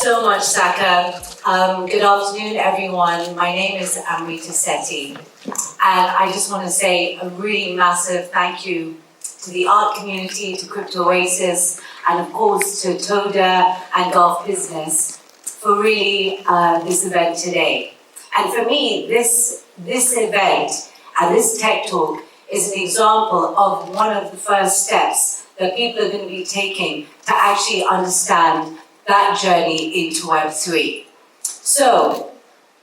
so much, Saka. Good afternoon, everyone. My name is Amrita Sethi, and I just want to say a really massive thank you to the art community, to Crypto Oasis, and of course to Toda and Gulf Business for really this event today. And for me, this event and this tech talk is an example of one of the first steps that people are going to be taking to actually understand that journey into Web3. So,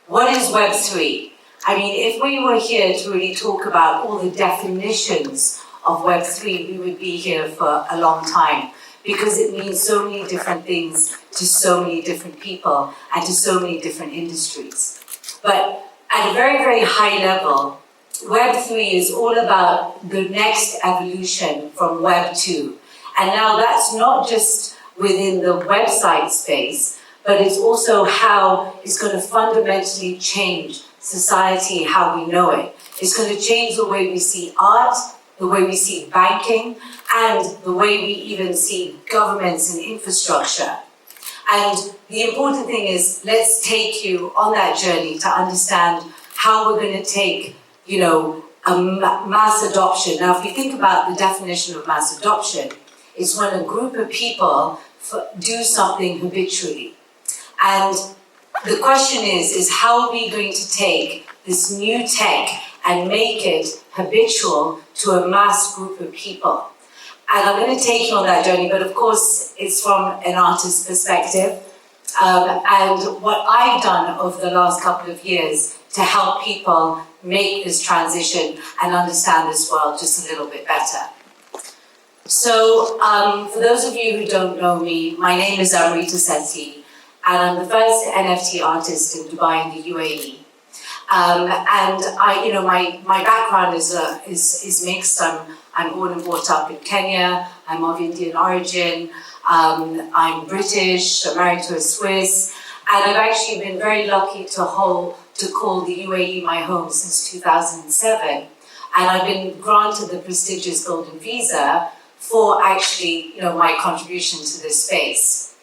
what is Web3? I mean, if we were here to really talk about all the definitions of Web3, we would be here for a long time because it means so many different things to so many different people and to so many different industries. But at a very, very high level, Web3 is all about the next evolution from Web 2. And now that's not just within the website space, but it's also how it's going to fundamentally change society, how we know it. It's going to change the way we see art, the way we see banking, and the way we even see governments and infrastructure. And the important thing is, let's take you on that journey to understand how we're going to take, a mass adoption. Now, if you think about the definition of mass adoption, it's when a group of people do something habitually. And the question is how are we going to take this new tech and make it habitual to a mass group of people? And I'm going to take you on that journey, but of course, it's from an artist's perspective. And what I've done over the last couple of years to help people make this transition and understand this world just a little bit better. So, for those of you who don't know me, my name is Amrita Sethi, and I'm the first NFT artist in Dubai in the UAE. And my background is mixed. I'm born and brought up in Kenya. I'm of Indian origin. I'm British, I'm married to a Swiss, and I've actually been very lucky to call the UAE my home since 2007. And I've been granted the prestigious Golden Visa for actually, my contribution to this space.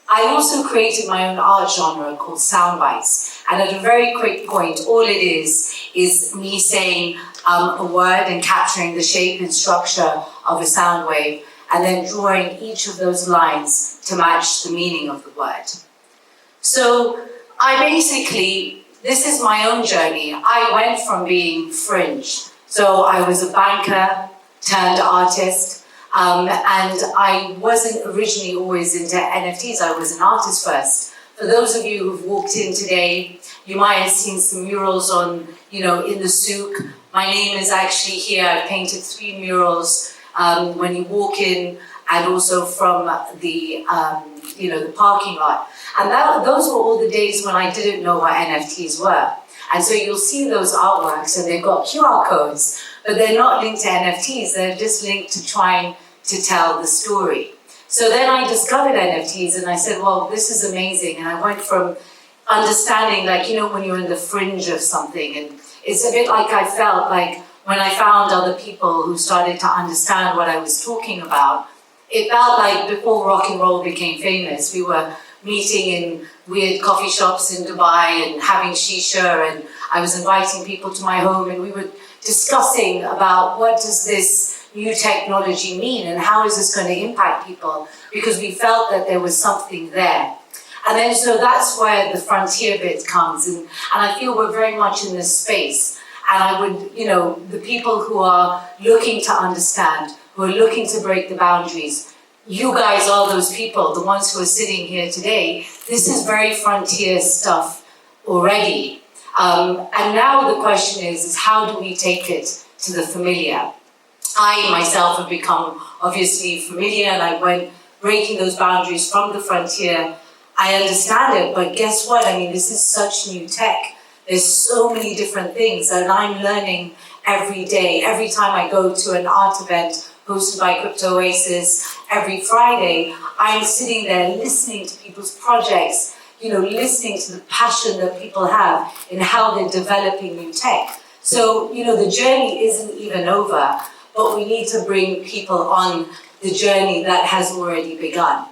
I also created my own art genre called Soundbites. And at a very quick point, all it is me saying a word and capturing the shape and structure of a sound wave, and then drawing each of those lines to match the meaning of the word. So this is my own journey. I went from being fringe. So I was a banker turned artist. And I wasn't originally always into NFTs, I was an artist first. For those of you who've walked in today, you might have seen some murals on, in the souk. My name is actually here. I've painted 3 murals when you walk in, and also from the parking lot. And those were all the days when I didn't know what NFTs were. And so you'll see those artworks, and they've got QR codes, but they're not linked to NFTs. They're just linked to trying to tell the story. So then I discovered NFTs, and I said, well, this is amazing. And I went from understanding, when you're in the fringe of something, and it's a bit like I felt like when I found other people who started to understand what I was talking about. It felt like before rock and roll became famous, we were meeting in weird coffee shops in Dubai and having shisha, and I was inviting people to my home, and we were discussing about what does this new technology mean and how is this going to impact people, because we felt that there was something there. And then so that's where the frontier bit comes, and I feel we're very much in this space. And I would, the people who are looking to understand, who are looking to break the boundaries, you guys are those people, the ones who are sitting here today. This is very frontier stuff already. And now the question is how do we take it to the familiar? I myself have become obviously familiar, and I went breaking those boundaries from the frontier. I understand it, but guess what? I mean, this is such new tech. There's so many different things, and I'm learning every day. Every time I go to an art event hosted by Crypto Oasis, every Friday, I'm sitting there listening to people's projects, listening to the passion that people have in how they're developing new tech. So, the journey isn't even over, but we need to bring people on the journey that has already begun.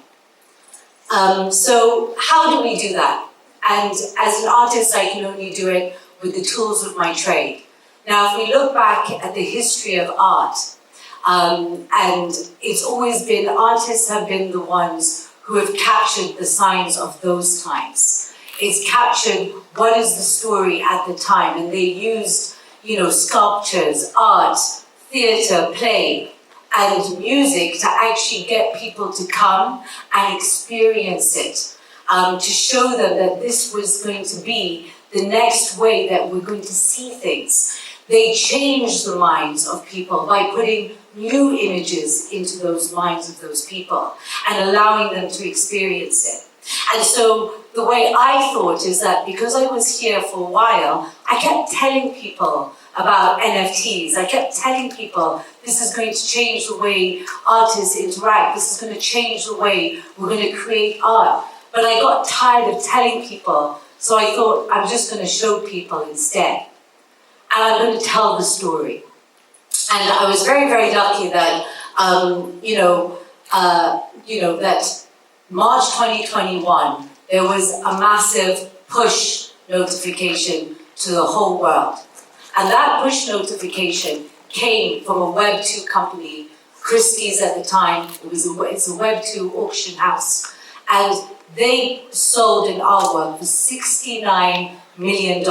So how do we do that? And as an artist, I can only do it with the tools of my trade. Now, if we look back at the history of art, and it's always been, artists have been the ones who have captured the signs of those times. It's captured what is the story at the time, and they used, sculptures, art, theatre, play, and music to actually get people to come and experience it, to show them that this was going to be the next way that we're going to see things. They changed the minds of people by putting new images into those minds of those people and allowing them to experience it. And so the way I thought is that because I was here for a while, I kept telling people about NFTs. I kept telling people this is going to change the way artists interact. This is going to change the way we're going to create art. But I got tired of telling people, so I thought I'm just going to show people instead. And I'm going to tell the story. And I was very, very lucky that, that March 2021, there was a massive push notification to the whole world. And that push notification came from a Web2 company, Christie's at the time. It's a Web2 auction house. And they sold an artwork for $69 million.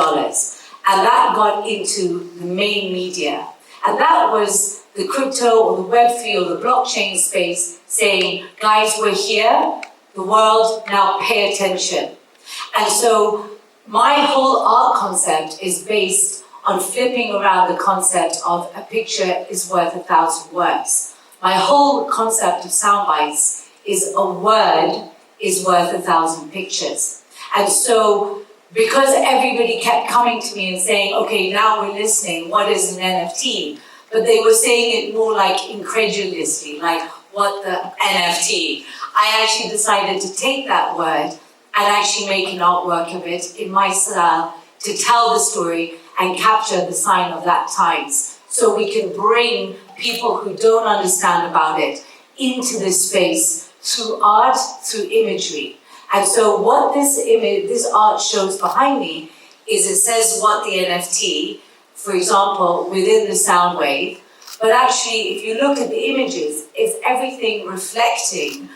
And that got into the main media. And that was the crypto or the Web3 or the blockchain space saying, guys, we're here, the world, now pay attention. And so my whole art concept is based on flipping around the concept of a picture is worth 1,000 words. My whole concept of sound bites is a word is worth 1,000 pictures. And so because everybody kept coming to me and saying, okay, now we're listening, what is an NFT? But they were saying it more like incredulously, like, what the NFT? I actually decided to take that word and actually make an artwork of it in my style to tell the story and capture the sign of that times. So we can bring people who don't understand about it into this space through art, through imagery. And so what this art shows behind me is it says what the NFT, for example, within the sound wave, but actually if you look at the images, it's everything reflecting,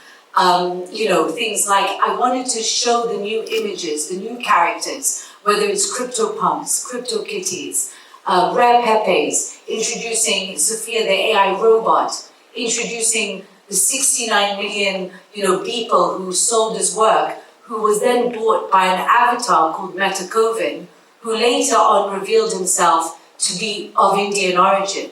things like I wanted to show the new images, the new characters, whether it's crypto pumps, crypto kitties, rare pepes, introducing Sophia the AI robot, introducing the 69 million, people who sold his work, who was then bought by an avatar called Metakovan, who later on revealed himself to be of Indian origin.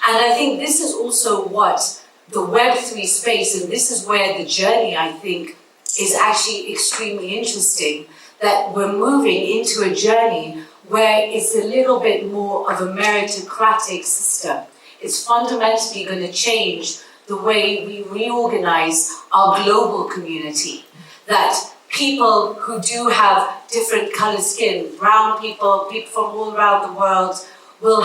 And I think this is also what the Web3 space, and this is where the journey, I think, is actually extremely interesting, that we're moving into a journey where it's a little bit more of a meritocratic system. It's fundamentally going to change the way we reorganize our global community, that people who do have different colored skin, brown people, people from all around the world, will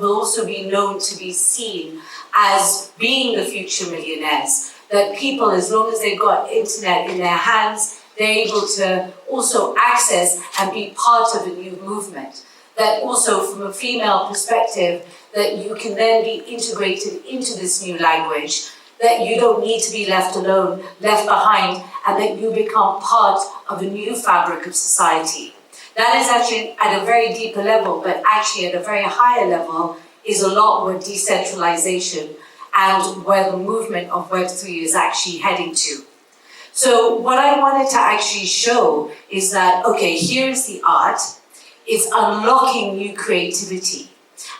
also be known to be seen as being the future millionaires. That people, as long as they've got internet in their hands, they're able to also access and be part of a new movement. That also from a female perspective, that you can then be integrated into this new language, that you don't need to be left alone, left behind, and that you become part of a new fabric of society. That is actually at a very deeper level, but actually at a very higher level is a lot more decentralization and where the movement of Web3 is actually heading to. So what I wanted to actually show is that, okay, here's the art, it's unlocking new creativity.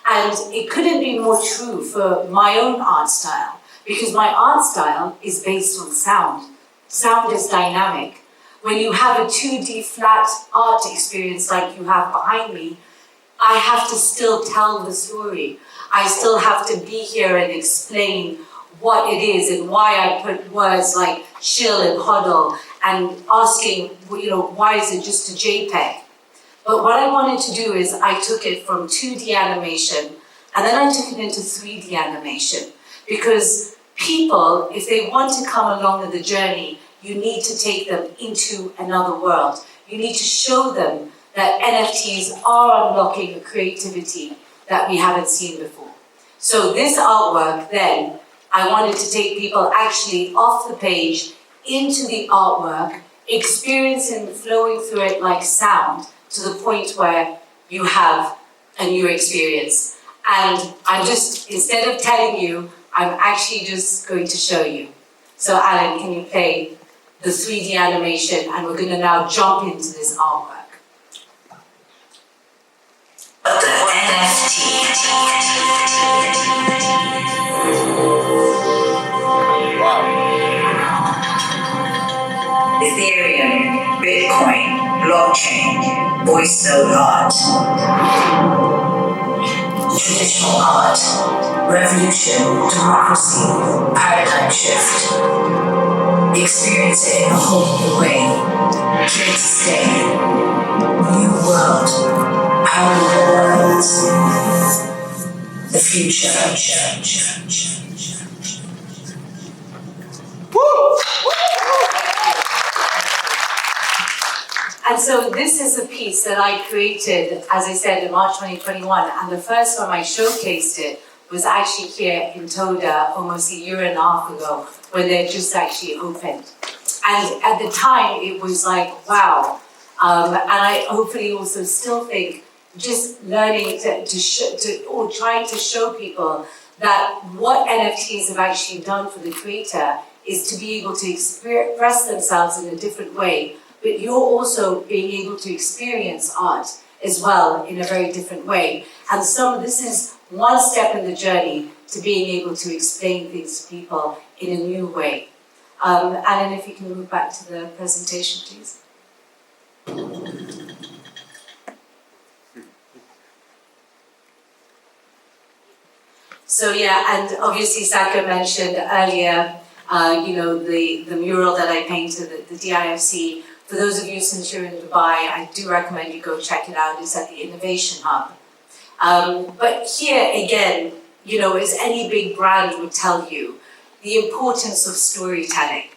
And it couldn't be more true for my own art style, because my art style is based on sound. Sound is dynamic. When you have a 2D flat art experience like you have behind me, I have to still tell the story. I still have to be here and explain what it is and why I put words like chill and huddle and asking, why is it just a JPEG? But what I wanted to do is I took it from 2D animation and then I took it into 3D animation, because people, if they want to come along with the journey, you need to take them into another world. You need to show them that NFTs are unlocking a creativity that we haven't seen before. So this artwork then, I wanted to take people actually off the page into the artwork, experiencing, flowing through it like sound, to the point where you have a new experience. And I'm just, instead of telling you, I'm actually just going to show you. So Alan, can you play the 3D animation, and we're going to now jump into this artwork. The NFT. Wow. Ethereum, Bitcoin, blockchain, voice note art. Traditional art, revolution, democracy, paradigm shift. Experience it in a whole new way. Here to stay. New world. Our world. The future. And so this is a piece that I created, as I said, in March 2021. And the first time I showcased it was actually here in Toda almost a year and a half ago, when they just actually opened. And at the time, it was like, wow. And I hopefully also still think just learning or trying to show people that what NFTs have actually done for the creator is to be able to express themselves in a different way, but you're also being able to experience art as well in a very different way. And this is one step in the journey to being able to explain things to people in a new way. Alan, if you can move back to the presentation, please. So yeah, and obviously Saka mentioned earlier, the mural that I painted, the DIFC. For those of you, since you're in Dubai, I do recommend you go check it out. It's at the Innovation Hub. But here again, as any big brand would tell you, the importance of storytelling.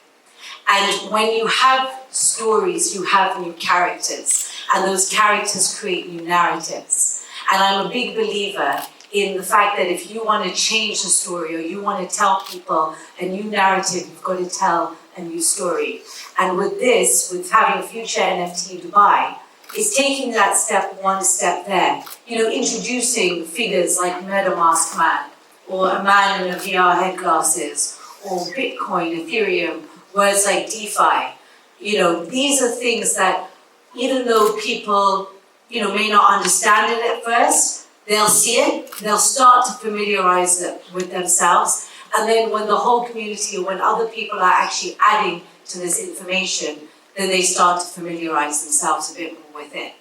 And when you have stories, you have new characters, and those characters create new narratives. And I'm a big believer in the fact that if you want to change the story, or you want to tell people a new narrative, you've got to tell a new story. And with this, with having Future NFT Dubai, it's taking that one step there. Introducing figures like MetaMask Man, or a man in a VR head glasses, or Bitcoin, Ethereum, words like DeFi. These are things that, even though people, may not understand it at first, they'll see it, they'll start to familiarize it with themselves, and then when the whole community, or when other people are actually adding to this information, then they start to familiarize themselves a bit more with it.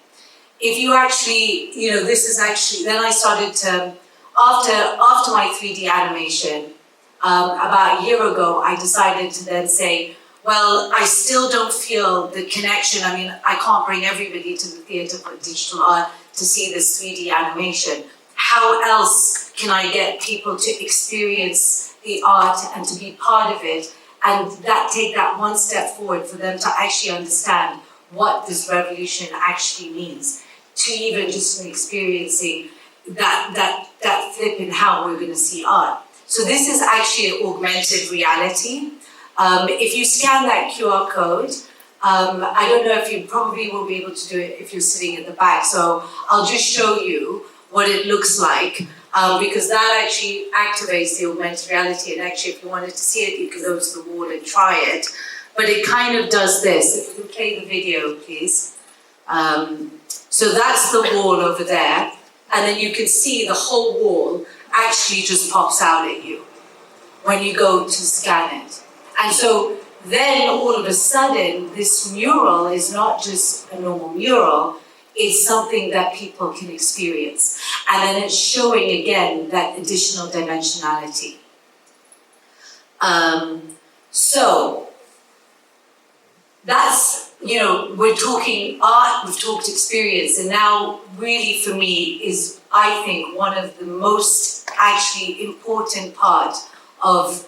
If you actually, this is actually, then I started to, after my 3D animation, about a year ago, I decided to then say, well, I still don't feel the connection. I mean, I can't bring everybody to the Theatre for Digital Art to see this 3D animation. How else can I get people to experience the art and to be part of it, and take that one step forward for them to actually understand what this revolution actually means, to even just experiencing that flip in how we're going to see art. So this is actually an augmented reality. If you scan that QR code, I don't know if you probably will be able to do it if you're sitting at the back, so I'll just show you what it looks like, because that actually activates the augmented reality, and actually if you wanted to see it, you can go to the wall and try it. But it kind of does this. If you can play the video, please. So that's the wall over there, and then you can see the whole wall actually just pops out at you when you go to scan it. And so then all of a sudden, this mural is not just a normal mural, it's something that people can experience. And then it's showing again that additional dimensionality. So that's, we're talking art, we've talked experience, and now really for me is, I think, one of the most actually important part of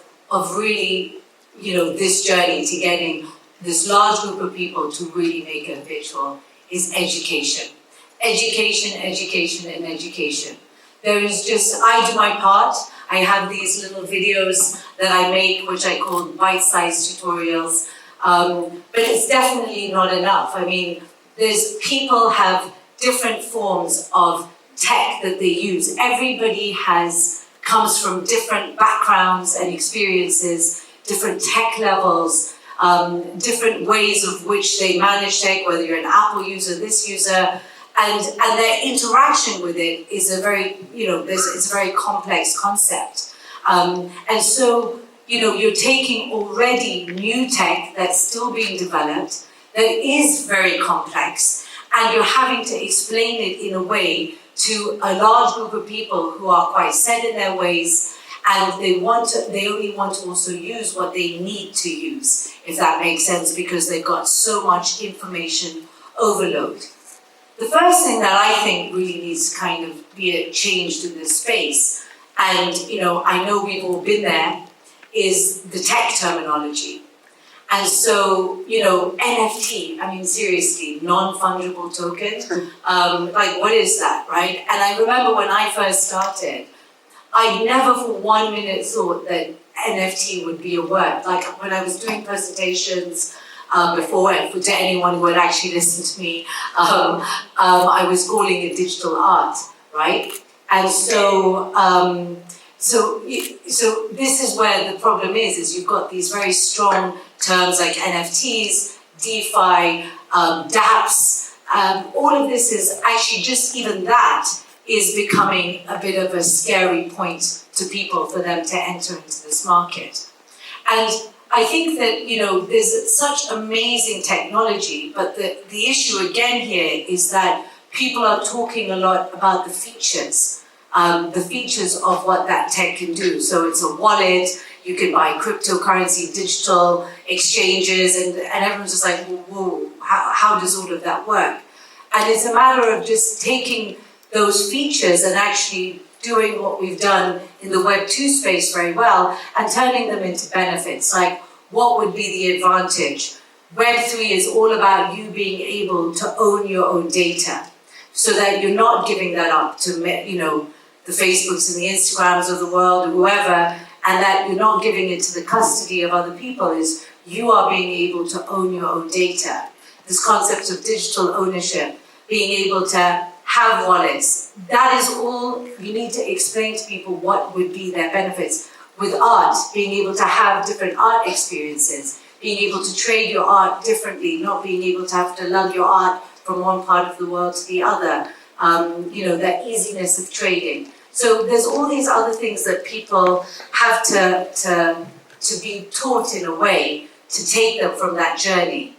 really, this journey to getting this large group of people to really make it habitual is education. Education, education, and education. There is just, I do my part. I have these little videos that I make, which I call bite-sized tutorials. But it's definitely not enough. I mean, people have different forms of tech that they use. Everybody comes from different backgrounds and experiences, different tech levels, different ways of which they manage tech, whether you're an Apple user, this user, and their interaction with it is a very, it's a very complex concept. And so, you're taking already new tech that's still being developed, that is very complex, and you're having to explain it in a way to a large group of people who are quite set in their ways, and they only want to also use what they need to use, if that makes sense, because they've got so much information overload. The first thing that I think really needs to kind of be changed in this space, and I know we've all been there, is the tech terminology. And so, NFT, I mean, seriously, non-fungible token, like what is that, right? And I remember when I first started, I never for 1 minute thought that NFT would be a word. Like when I was doing presentations before, and to anyone who had actually listened to me, I was calling it digital art, right? And so, so this is where the problem is you've got these very strong terms like NFTs, DeFi, dApps. All of this is actually just even that is becoming a bit of a scary point to people for them to enter into this market. And I think that, there's such amazing technology, but the issue again here is that people are talking a lot about the features of what that tech can do. So it's a wallet, you can buy cryptocurrency, digital exchanges, and everyone's just like, whoa, how does all of that work? And it's a matter of just taking those features and actually doing what we've done in the Web2 space very well and turning them into benefits. Like, what would be the advantage? Web3 is all about you being able to own your own data so that you're not giving that up to, the Facebooks and the Instagrams of the world or whoever, and that you're not giving it to the custody of other people. Is you are being able to own your own data. This concept of digital ownership, being able to have wallets, that is all you need to explain to people what would be their benefits. With art, being able to have different art experiences, being able to trade your art differently, not being able to have to lug your art from one part of the world to the other, that easiness of trading. So there's all these other things that people have to be taught in a way to take them from that journey.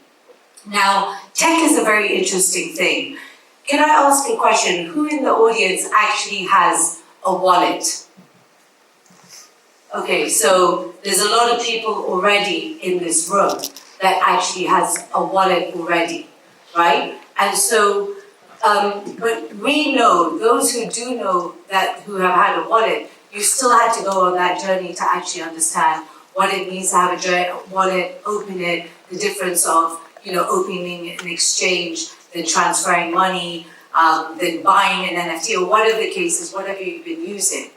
Now, tech is a very interesting thing. Can I ask a question? Who in the audience actually has a wallet? Okay, so there's a lot of people already in this room that actually has a wallet already, right? And so, but we know, those who do know that, who have had a wallet, you still had to go on that journey to actually understand what it means to have a wallet, open it, the difference of, opening an exchange, then transferring money, then buying an NFT, or whatever the case is, whatever you've been using.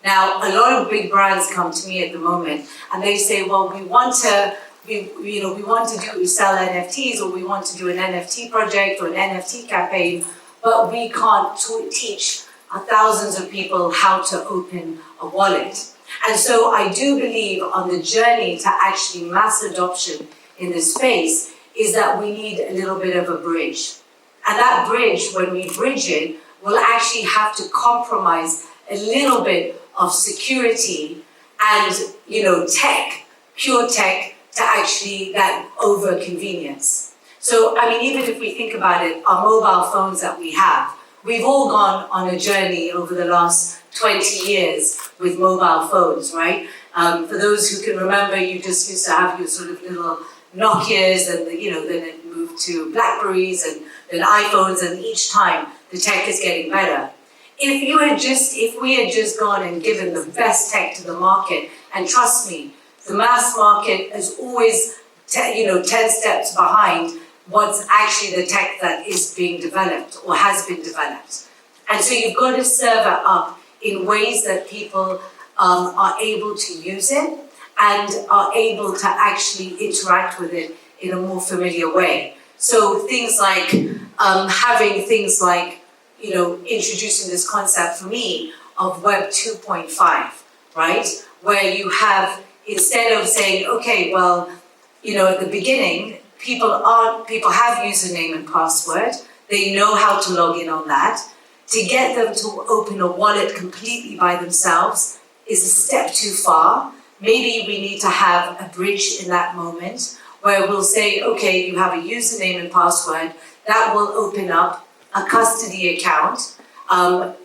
Now, a lot of big brands come to me at the moment, and they say, well, we want to sell NFTs, or we want to do an NFT project or an NFT campaign, but we can't teach thousands of people how to open a wallet. And so I do believe on the journey to actually mass adoption in this space is that we need a little bit of a bridge. And that bridge, when we bridge it, will actually have to compromise a little bit of security and, tech, pure tech, to actually that over convenience. So, I mean, even if we think about it, our mobile phones that we have, we've all gone on a journey over the last 20 years with mobile phones, right? For those who can remember, you just used to have your sort of little Nokias, and then it moved to Blackberries and then iPhones, and each time the tech is getting better. If we had just gone and given the best tech to the market, and trust me, the mass market has always 10 steps behind what's actually the tech that is being developed or has been developed. And so you've got to serve it up in ways that people are able to use it and are able to actually interact with it in a more familiar way. So things like having things like, introducing this concept for me of Web 2.5, right? Where you have, instead of saying, okay, well, at the beginning, people have username and password. They know how to log in on that. To get them to open a wallet completely by themselves is a step too far. Maybe we need to have a bridge in that moment where we'll say, okay, you have a username and password that will open up a custody account. And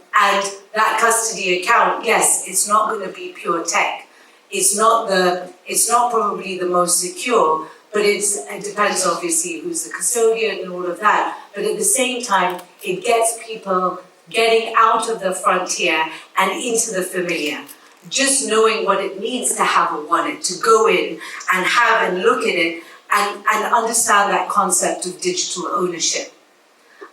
that custody account, yes, it's not going to be pure tech. It's not probably the most secure, but it depends obviously who's the custodian and all of that. But at the same time, it gets people getting out of the frontier and into the familiar. Just knowing what it means to have a wallet, to go in and have and look at it and understand that concept of digital ownership.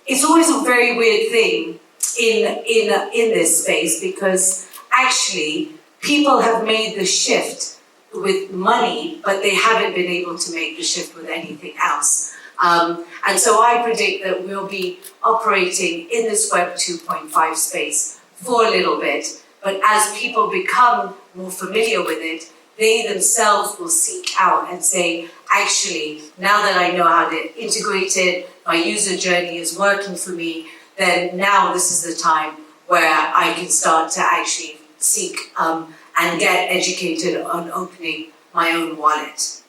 It's always a very weird thing in this space because actually people have made the shift with money, but they haven't been able to make the shift with anything else. And so I predict that we'll be operating in this Web 2.5 space for a little bit, but as people become more familiar with it, they themselves will seek out and say, actually, now that I know how to integrate it, my user journey is working for me, then now this is the time where I can start to actually seek and get educated on opening my own wallet.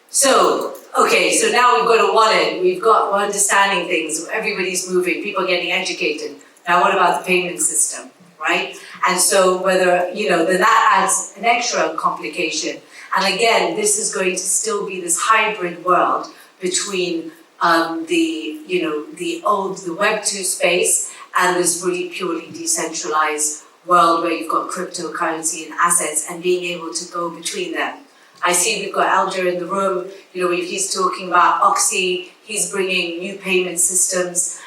So, okay, so now we've got a wallet, we're understanding things, everybody's moving, people are getting educated. Now what about the payment system, right? And so whether, then that adds an extra complication. And again, this is going to still be this hybrid world between the Web 2 space and this really purely decentralized world where you've got cryptocurrency and assets and being able to go between them. I see we've got Alger in the room, he's talking about Oxy, he's bringing new payment systems,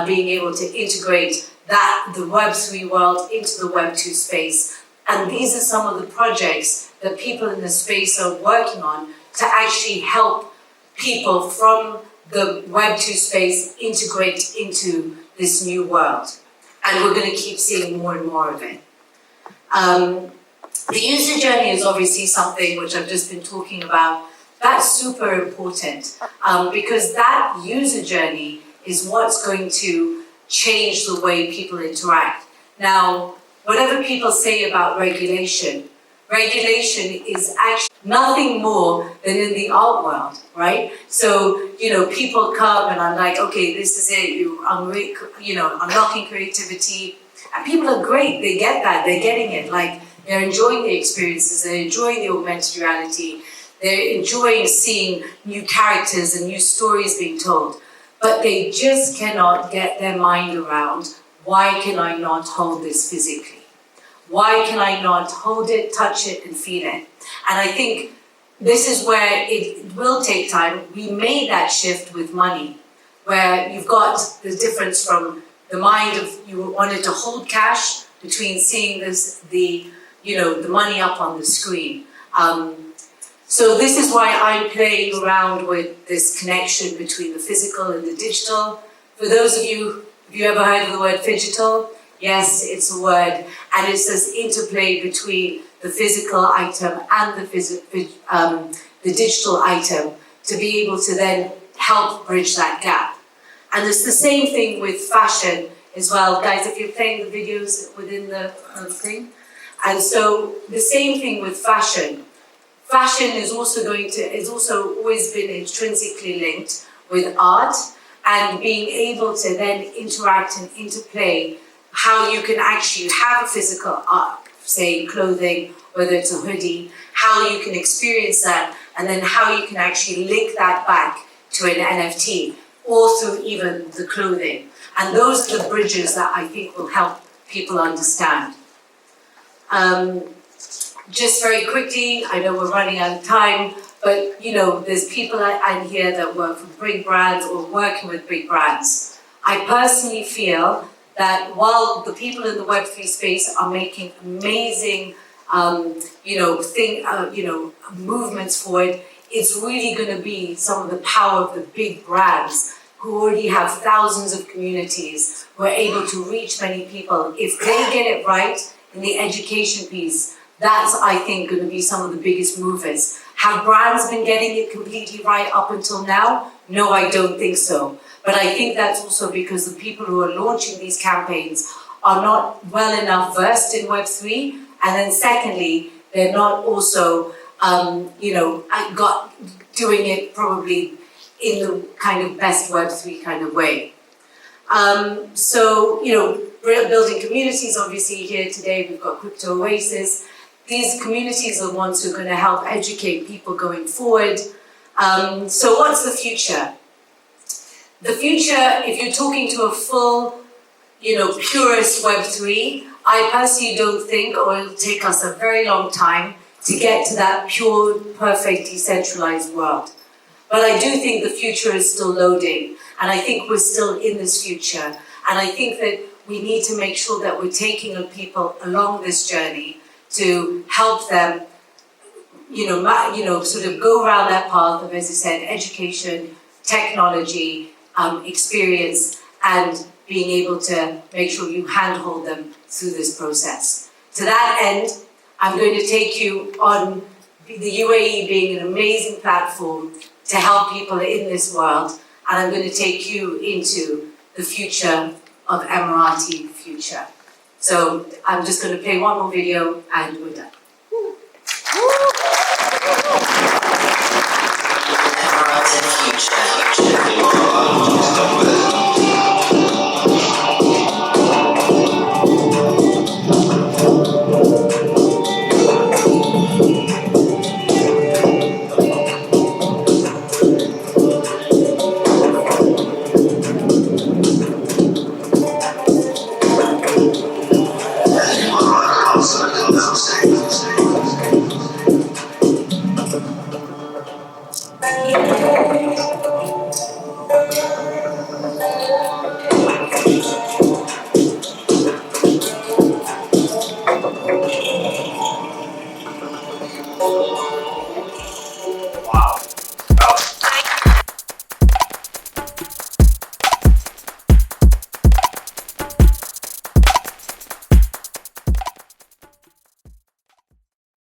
being able to integrate the Web3 world into the Web 2 space. And these are some of the projects that people in the space are working on to actually help people from the Web 2 space integrate into this new world. And we're going to keep seeing more and more of it. The user journey is obviously something which I've just been talking about. That's super important because that user journey is what's going to change the way people interact. Now, whatever people say about regulation is actually nothing more than in the art world, right? So, people come and I'm like, okay, this is it, unlocking creativity. And people are great, they get that, they're getting it. Like, they're enjoying the experiences, they're enjoying the augmented reality, they're enjoying seeing new characters and new stories being told. But they just cannot get their mind around, why can I not hold this physically? Why can I not hold it, touch it, and feel it? And I think this is where it will take time. We made that shift with money, where you've got the difference from the mind of you wanted to hold cash between seeing the money up on the screen. So this is why I'm playing around with this connection between the physical and the digital. For those of you, have you ever heard of the word phygital? Yes, it's a word, and it's this interplay between the physical item and the digital item to be able to then help bridge that gap. And it's the same thing with fashion as well. Guys, if you're playing the videos within the thing. And so the same thing with fashion. Fashion is also always been intrinsically linked with art and being able to then interact and interplay how you can actually have a physical art, say clothing, whether it's a hoodie, how you can experience that, and then how you can actually link that back to an NFT, or through even the clothing. And those are the bridges that I think will help people understand. Just very quickly, I know we're running out of time, but you know, there's people I hear that work for big brands or working with big brands. I personally feel that while the people in the Web3 space are making amazing, movements forward, it's really going to be some of the power of the big brands who already have thousands of communities, who are able to reach many people. If they get it right in the education piece, that's, I think, going to be some of the biggest movers. Have brands been getting it completely right up until now? No, I don't think so. But I think that's also because the people who are launching these campaigns are not well enough versed in Web3. And then secondly, they're not also, doing it probably in the kind of best Web3 kind of way. Building communities, obviously here today we've got Crypto Oasis. These communities are the ones who are going to help educate people going forward. So what's the future? The future, if you're talking to a full, purist Web3, I personally don't think, or it'll take us a very long time to get to that pure, perfect, decentralized world. But I do think the future is still loading, and I think we're still in this future. And I think that we need to make sure that we're taking people along this journey to help them, sort of go around that path of, as I said, education, technology, experience, and being able to make sure you handhold them through this process. To that end, I'm going to take you on the UAE being an amazing platform to help people in this world, and I'm going to take you into the future of Emirati future. So I'm just going to play one more video and we're done. Emirati future.